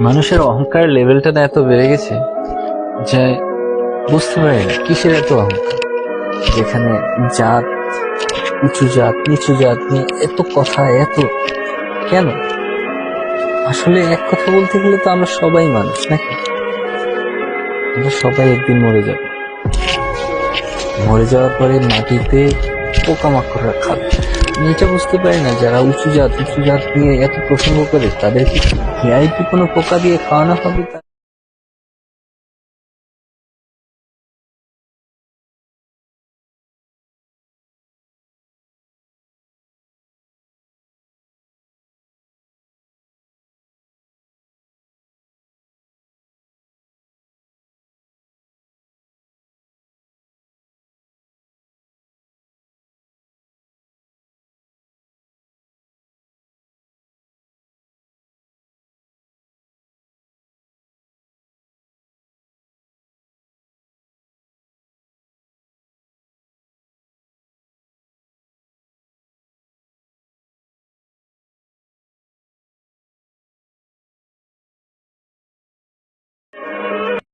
মানুষের অহংকার লেভেলটা না এত বেড়ে গেছে যে বুঝতে পারি না কিসের এত অহংকার, যেখানে জাত, উঁচু জাত নিচু জাত নিয়ে এত কথা, এত কেন? আসলে এক কথা বলতে গেলে তো আমরা সবাই মানুষ নাকি? আমরা সবাই একদিন মরে যাব। মরে যাওয়ার পরে মাটিতে পোকামাকড়রা খাবে। আমি এটা বুঝতে পারি না, যারা উঁচু জাত নিয়ে এত প্রসঙ্গ করে তাদেরকে কি কোনো পোকা দিয়ে খাওয়ানো হবে?